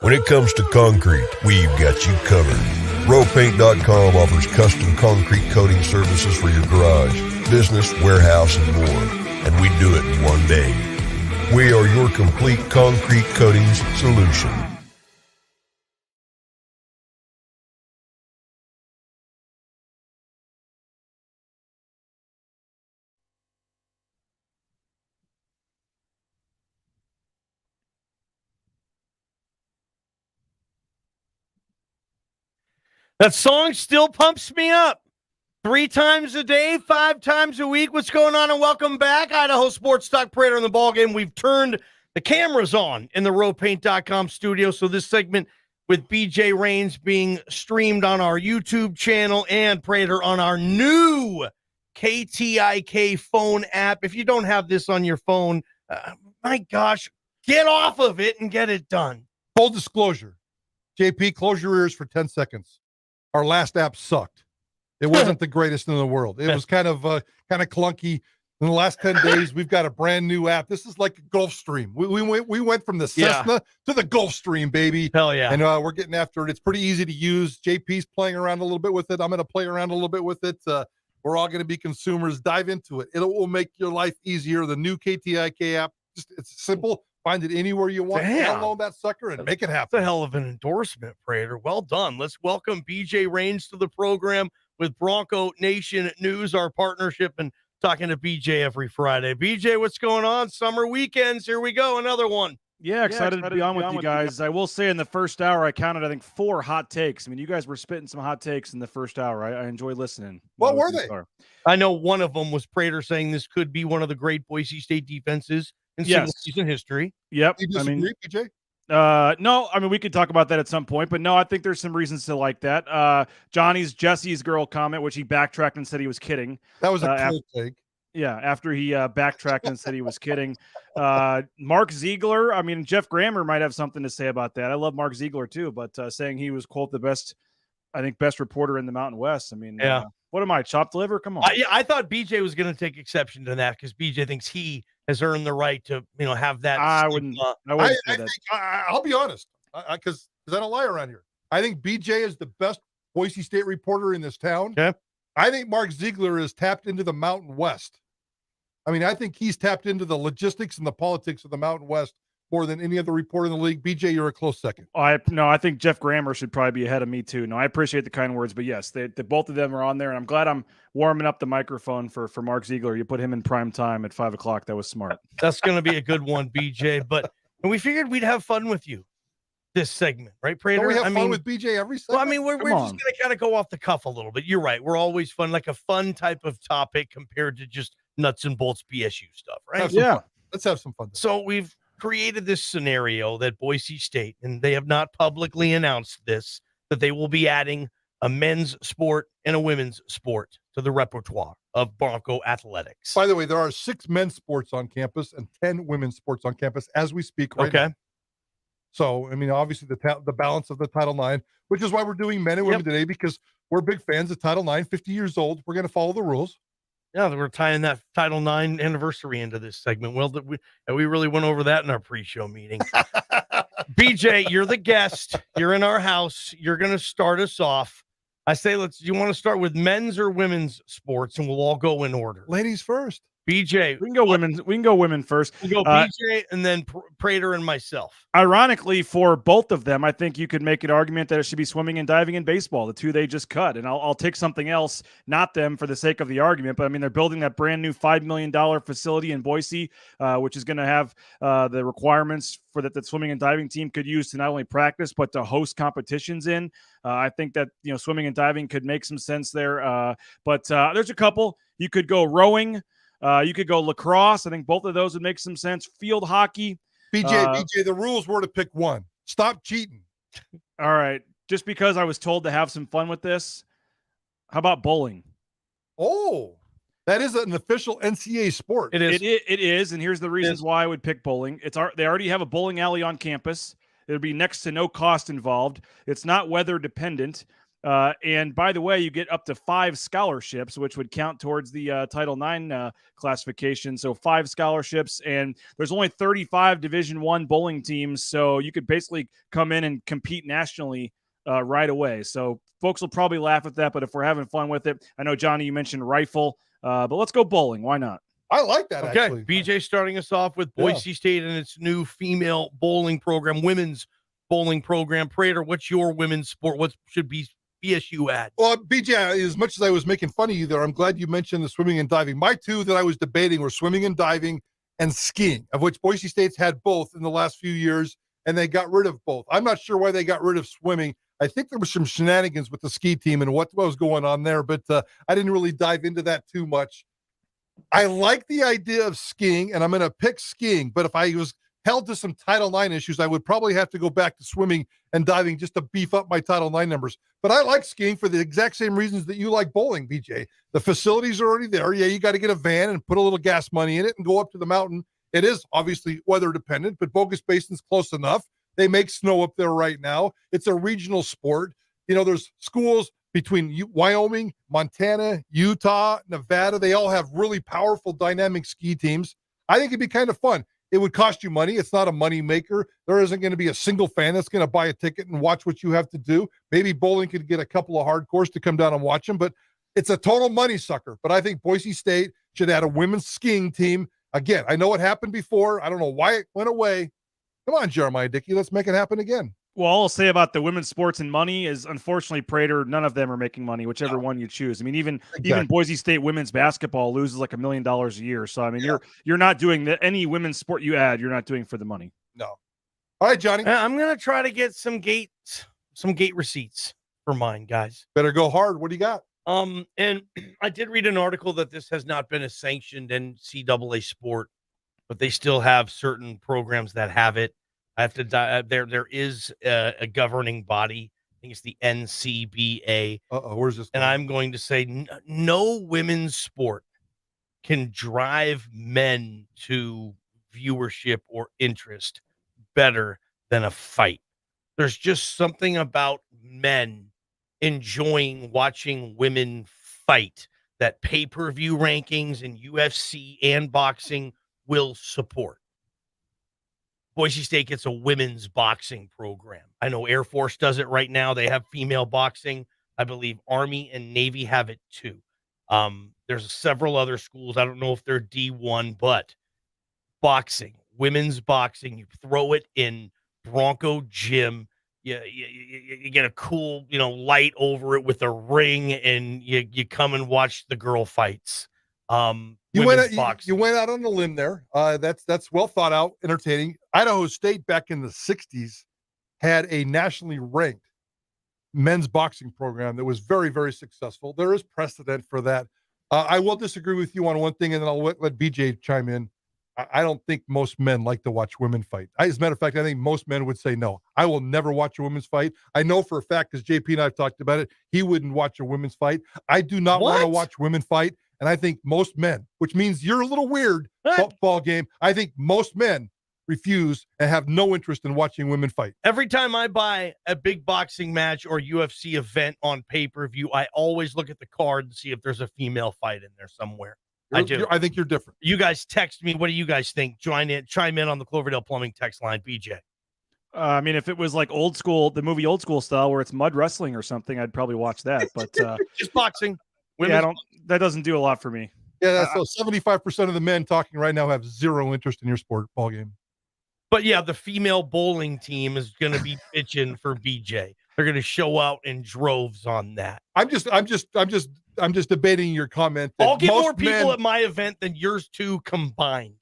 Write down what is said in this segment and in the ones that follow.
When it comes to concrete, we've got you covered. RowPaint.com offers custom concrete coating services for your garage, business, warehouse, and more. And we do it in one day. We are your complete concrete coatings solution. That song still pumps me up. 3 times a day, 5 times a week. What's going on? And welcome back. Idaho Sports Talk, Prater and The Ballgame. We've turned the cameras on in the RowPaint.com studio. So this segment with BJ Rains being streamed on our YouTube channel and Prater on our new KTIK phone app. If you don't have this on your phone, my gosh, get off of it and get it done. Full disclosure. JP, close your ears for 10 seconds. Our last app sucked. It wasn't the greatest in the world. It was kind of clunky. In the last 10 days, we've got a brand new app. This is like a Gulfstream. We went from the Cessna to the Gulfstream, baby. Hell yeah. And we're getting after it. It's pretty easy to use. JP's playing around a little bit with it. I'm going to play around a little bit with it. We're all going to be consumers. Dive into it. It will make your life easier. The new KTIK app, it's simple. Find it anywhere you want. Damn. Download that sucker and make it happen. That's a hell of an endorsement, Prater. Well done. Let's welcome BJ Rains to the program with Bronco Nation News, our partnership, and talking to BJ every Friday. BJ, what's going on? Summer weekends. Here we go. Another one. Yeah, excited to be on with you guys. I will say in the first hour, I counted, I think, 4 hot takes. I mean, you guys were spitting some hot takes in the first hour. I enjoyed listening. What were they? I know one of them was Prater saying this could be one of the great Boise State defenses in single season history. Yep. You disagree, BJ? No, I mean, we could talk about that at some point, but no, I think there's some reasons to like that. Jesse's girl comment, which he backtracked and said he was kidding. That was a cool take. Yeah, after he backtracked and said he was kidding. Mark Ziegler, I mean, Jeff Grammer might have something to say about that. I love Mark Ziegler too, but saying he was, quote, the best reporter in the Mountain West. I mean, what am I, chopped liver? Come on. I thought BJ was going to take exception to that because BJ thinks he has earned the right to, have that. I wouldn't say that. I'll be honest, because I don't lie around here. I think BJ is the best Boise State reporter in this town. Okay. I think Mark Ziegler is tapped into the Mountain West. I mean, I think he's tapped into the logistics and the politics of the Mountain West more than any other reporter in the league. BJ, you're a close second. I think Jeff Grammer should probably be ahead of me too. No, I appreciate the kind words, but yes, they both of them are on there, and I'm glad I'm warming up the microphone for Mark Ziegler. You put him in prime time at 5 o'clock. That was smart. That's going to be a good one, BJ. But we figured we'd have fun with you this segment, right, Prater? Don't we have fun with BJ every segment? Well, I mean, we're just going to kind of go off the cuff a little bit. You're right. We're always fun, like a fun type of topic compared to just nuts and bolts BSU stuff, right? Yeah. Let's have some fun. So we've created this scenario that Boise State, and they have not publicly announced this, that they will be adding a men's sport and a women's sport to the repertoire of Bronco athletics. By the way, there are 6 men's sports on campus and 10 women's sports on campus as we speak right now. So, I mean, obviously the balance of the Title IX, which is why we're doing men and women today, because we're big fans of Title IX, 50 years old. We're going to follow the rules. Yeah, we're tying that Title IX anniversary into this segment. Well, we really went over that in our pre-show meeting. BJ, you're the guest. You're in our house. You're going to start us off. I say, you want to start with men's or women's sports, and we'll all go in order. Ladies first. BJ, we can go women first. We go BJ and then Prater and myself. Ironically, for both of them, I think you could make an argument that it should be swimming and diving and baseball, the 2 they just cut. And I'll take something else, not them, for the sake of the argument. But I mean, they're building that brand new $5 million facility in Boise, which is going to have the requirements for that swimming and diving team could use to not only practice but to host competitions in. I think that swimming and diving could make some sense there. But there's a couple. You could go rowing. You could go lacrosse. I think both of those would make some sense. Field hockey. BJ, the rules were to pick one. Stop cheating. All right. Just because I was told to have some fun with this, how about bowling? Oh, that is an official NCAA sport. It is, and here's the reasons why I would pick bowling. They already have a bowling alley on campus. There'd be next to no cost involved. It's not weather dependent. And by the way, you get up to 5 scholarships, which would count towards the Title IX classification. So 5 scholarships, and there's only 35 Division I bowling teams, so you could basically come in and compete nationally right away. So folks will probably laugh at that, but if we're having fun with it, I know, Johnny, you mentioned rifle, but let's go bowling. Why not? I like that, Okay, actually. BJ starting us off with Boise State and its new female bowling program, women's bowling program. Prater, what's your women's sport? What should be BSU add? Well, BJ, as much as I was making fun of you there, I'm glad you mentioned the swimming and diving. My two that I was debating were swimming and diving and skiing, of which Boise State's had both in the last few years, and they got rid of both. I'm not sure why they got rid of swimming. I think there was some shenanigans with the ski team and what was going on there, but I didn't really dive into that too much. I like the idea of skiing, and I'm going to pick skiing, but if I was held to some Title IX issues, I would probably have to go back to swimming and diving just to beef up my Title IX numbers. But I like skiing for the exact same reasons that you like bowling, BJ. The facilities are already there. Yeah, you got to get a van and put a little gas money in it and go up to the mountain. It is obviously weather dependent, but Bogus Basin's close enough. They make snow up there right now. It's a regional sport. You know, there's schools between Wyoming, Montana, Utah, Nevada. They all have really powerful, dynamic ski teams. I think it'd be kind of fun. It would cost you money. It's not a money maker. There isn't going to be a single fan that's going to buy a ticket and watch what you have to do. Maybe bowling could get a couple of hardcores to come down and watch them, but it's a total money sucker. But I think Boise State should add a women's skiing team. Again, I know it happened before. I don't know why it went away. Come on, Jeremiah Dickey. Let's make it happen again. Well, all I'll say about the women's sports and money is, unfortunately, Prater, none of them are making money, whichever one you choose. I mean, even Boise State women's basketball loses like $1 million a year. So, I mean, you're not doing any women's sport you add, you're not doing for the money. No. All right, Johnny. I'm going to try to get some gate receipts for mine, guys. Better go hard. What do you got? And I did read an article that this has not been a sanctioned NCAA sport, but they still have certain programs that have it. I have to there is a governing body. I think it's the NCBA. Where's this? And I'm going to say no women's sport can drive men to viewership or interest better than a fight. There's just something about men enjoying watching women fight that pay-per-view rankings and UFC and boxing will support. Boise State gets a women's boxing program. I know Air Force does it right now. They have female boxing. I believe Army and Navy have it too. There's several other schools. I don't know if they're D1, but boxing, women's boxing, you throw it in Bronco Gym. You get a cool, light over it with a ring, and you come and watch the girl fights. You went out on a limb there. That's well thought out, entertaining. Idaho State back in the 60s had a nationally ranked men's boxing program that was very, very successful. There is precedent for that. I will disagree with you on one thing, and then I'll let BJ chime in. I don't think most men like to watch women fight. As a matter of fact, I think most men would say no. I will never watch a women's fight. I know for a fact, because JP and I have talked about it, he wouldn't watch a women's fight. I do not want to watch women fight. And I think most men, which means you're a little weird, ball game. I think most men refuse and have no interest in watching women fight. Every time I buy a big boxing match or UFC event on pay-per-view, I always look at the card and see if there's a female fight in there somewhere. I do. I think you're different. You guys text me. What do you guys think? Chime in on the Cloverdale Plumbing text line, BJ. I mean, if it was like the movie Old School style, where it's mud wrestling or something, I'd probably watch that. But just boxing. That doesn't do a lot for me. Yeah, so 75% of the men talking right now have zero interest in your sport ball game. But yeah, the female bowling team is going to be pitching for BJ. They're going to show out in droves on that. I'm just debating your comment. I'll get more people at my event than yours two combined.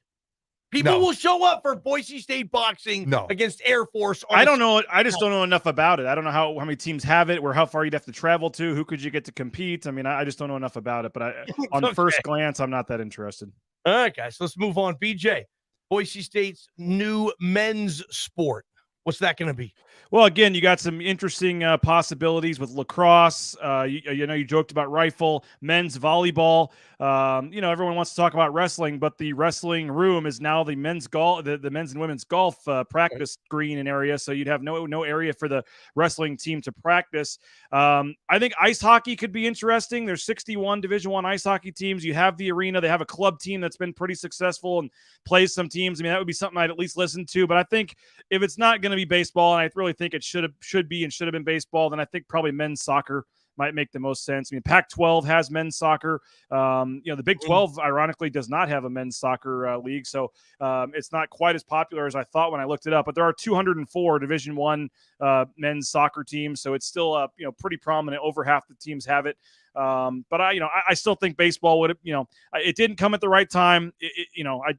People will show up for Boise State boxing against Air Force. I don't know. I just don't know enough about it. I don't know how many teams have it, or how far you'd have to travel to. Who could you get to compete? I mean, I just don't know enough about it. But on first glance, I'm not that interested. All right, guys, let's move on. BJ, Boise State's new men's sport. What's that going to be? Well, again, you got some interesting possibilities with lacrosse. You joked about rifle, men's volleyball. Everyone wants to talk about wrestling, but the wrestling room is now the men's golf, the men's and women's golf practice green and area. So you'd have no area for the wrestling team to practice. I think ice hockey could be interesting. There's 61 Division I ice hockey teams. You have the arena. They have a club team that's been pretty successful and plays some teams. I mean, that would be something I'd at least listen to. But I think if it's not going to be baseball, and I really think it should have been baseball, then I think probably men's soccer might make the most sense. I mean, Pac-12 has men's soccer. The Big 12, ironically, does not have a men's soccer league, so it's not quite as popular as I thought when I looked it up. But there are 204 Division I men's soccer teams, so it's still pretty prominent. Over half the teams have it. But I still think baseball would have, it didn't come at the right time.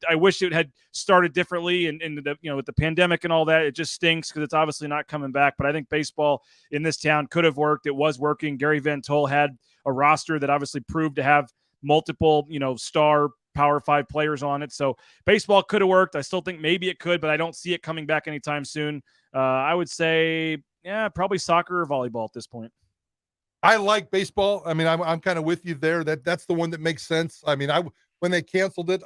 I wish it had started differently and with the pandemic and all that. It just stinks because it's obviously not coming back. But I think baseball in this town could have worked. It was working. Gary Ventol had a roster that obviously proved to have multiple, star Power 5 players on it. So baseball could have worked. I still think maybe it could, but I don't see it coming back anytime soon. I would say, probably soccer or volleyball at this point. I like baseball. I mean, I'm kind of with you there. That's the one that makes sense. I mean, when they canceled it,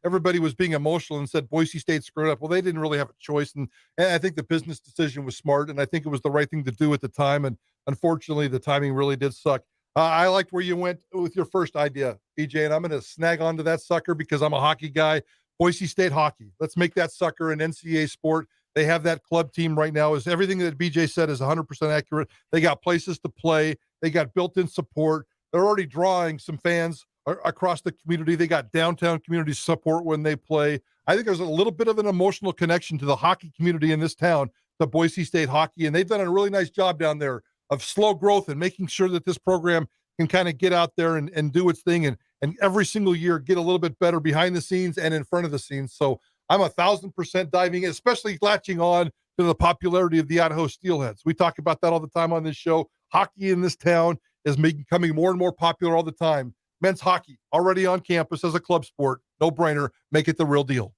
everybody was being emotional and said Boise State screwed up. Well, they didn't really have a choice, and I think the business decision was smart, and I think it was the right thing to do at the time. And unfortunately, the timing really did suck. I liked where you went with your first idea, BJ, and I'm going to snag onto that sucker because I'm a hockey guy. Boise State hockey. Let's make that sucker an NCAA sport. They have that club team right now. Is everything that BJ said is 100% accurate. They got places to play. They got built-in support. They're already drawing some fans across the community. They got downtown community support when they play. I think there's a little bit of an emotional connection to the hockey community in this town, the Boise State hockey, and they've done a really nice job down there of slow growth and making sure that this program can kind of get out there and do its thing and every single year get a little bit better behind the scenes and in front of the scenes. So I'm 1,000% diving in, especially latching on to the popularity of the Idaho Steelheads. We talk about that all the time on this show. Hockey in this town is becoming more and more popular all the time. Men's hockey already on campus as a club sport. No brainer. Make it the real deal.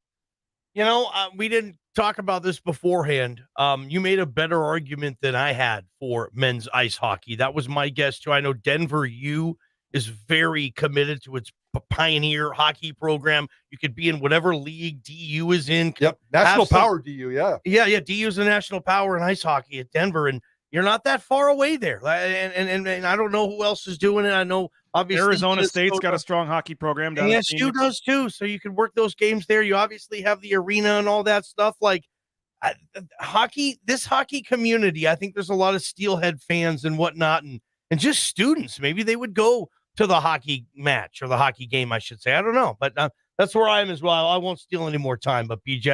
We didn't talk about this beforehand. You made a better argument than I had for men's ice hockey. That was my guess too. I know Denver U is very committed to its Pioneer hockey program. You could be in whatever league DU is in. Yep. National Power DU. Yeah. Yeah. DU is a national power in ice hockey at Denver. And you're not that far away there. And I don't know who else is doing it. I know obviously Arizona State's got a strong hockey program. ASU does too. So you can work those games there. You obviously have the arena and all that stuff. Like this hockey community, I think there's a lot of Steelhead fans and whatnot, and just students. Maybe they would go to the hockey match or the hockey game, I should say. I don't know, but that's where I am as well. I won't steal any more time. But BJ,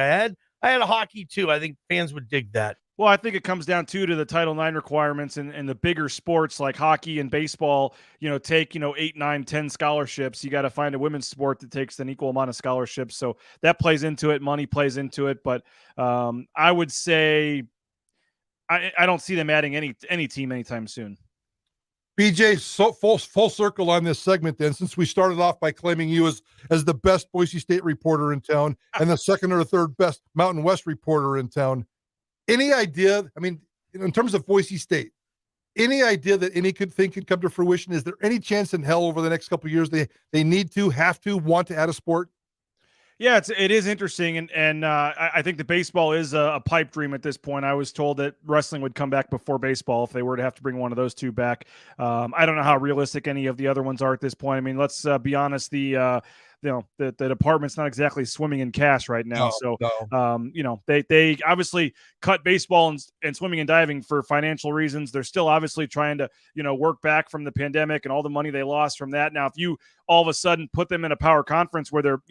I had a hockey too. I think fans would dig that. Well, I think it comes down to the Title IX requirements and the bigger sports like hockey and baseball, take, 8, 9, 10 scholarships. You got to find a women's sport that takes an equal amount of scholarships. So that plays into it. Money plays into it. But I would say I don't see them adding any team anytime soon. BJ, so full circle on this segment then, since we started off by claiming you as the best Boise State reporter in town and the second or third best Mountain West reporter in town. Any idea, I mean, in terms of Boise State, any idea that any thing could come to fruition? Is there any chance in hell over the next couple of years they need to, have to, want to add a sport? Yeah, it is interesting, and I think the baseball is a pipe dream at this point. I was told that wrestling would come back before baseball if they were to have to bring one of those two back. I don't know how realistic any of the other ones are at this point. I mean, let's be honest, the department's not exactly swimming in cash right now. They obviously cut baseball and swimming and diving for financial reasons. They're still obviously trying to, work back from the pandemic and all the money they lost from that. Now, if you all of a sudden put them in a power conference where their,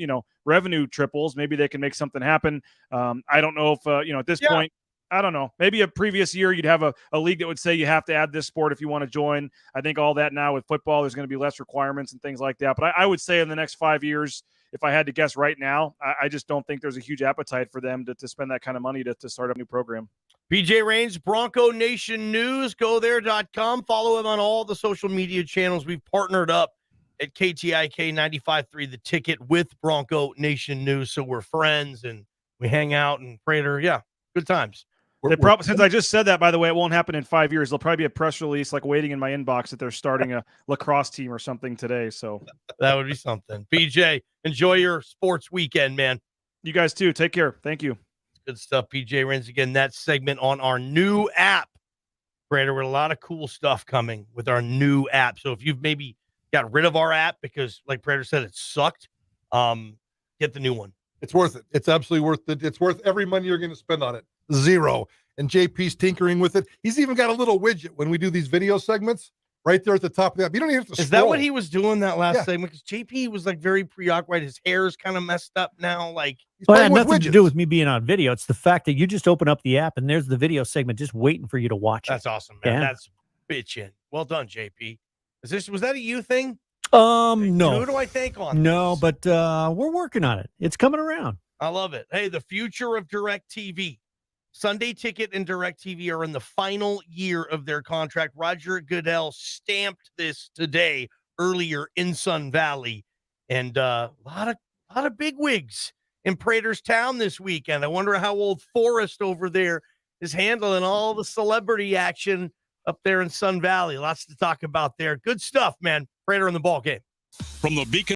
revenue triples, maybe they can make something happen. I don't know if, at this point, I don't know. Maybe a previous year you'd have a league that would say you have to add this sport if you want to join. I think all that now with football, there's going to be less requirements and things like that. But I would say in the next 5 years, if I had to guess right now, I just don't think there's a huge appetite for them to spend that kind of money to start a new program. BJ Rains, Bronco Nation News, go there.com. Follow him on all the social media channels. We've partnered up at KTIK 95.3 The Ticket with Bronco Nation News. So we're friends and we hang out and Prater. Yeah, good times. Since I just said that, by the way, it won't happen in 5 years. There'll probably be a press release like waiting in my inbox that they're starting a lacrosse team or something today. So that would be something. PJ, enjoy your sports weekend, man. You guys too. Take care. Thank you. Good stuff. PJ Renz again. That segment on our new app. Prater, with a lot of cool stuff coming with our new app. So if you've maybe got rid of our app because, like Prater said, it sucked, get the new one. It's worth it. It's absolutely worth it. It's worth every money you're going to spend on it. Zero. And JP's tinkering with it. He's even got a little widget when we do these video segments right there at the top of the app. You don't even have to scroll. Is that what he was doing that last segment? Because JP was like very preoccupied. His hair's kind of messed up now. Like, well, it had nothing to do with me being on video. It's the fact that you just open up the app and there's the video segment just waiting for you to watch it. That's awesome, man. Yeah. That's bitchin'. Well done, JP. Was that a you thing? No. Who do I thank on this? But we're working on it. It's coming around. I love it. Hey, the future of DirecTV. Sunday Ticket and DirecTV are in the final year of their contract. Roger Goodell stamped this today, earlier in Sun Valley. And a lot of bigwigs in Praterstown this weekend. I wonder how old Forrest over there is handling all the celebrity action up there in Sun Valley. Lots to talk about there. Good stuff, man. Prater and the Ballgame. From the Beacon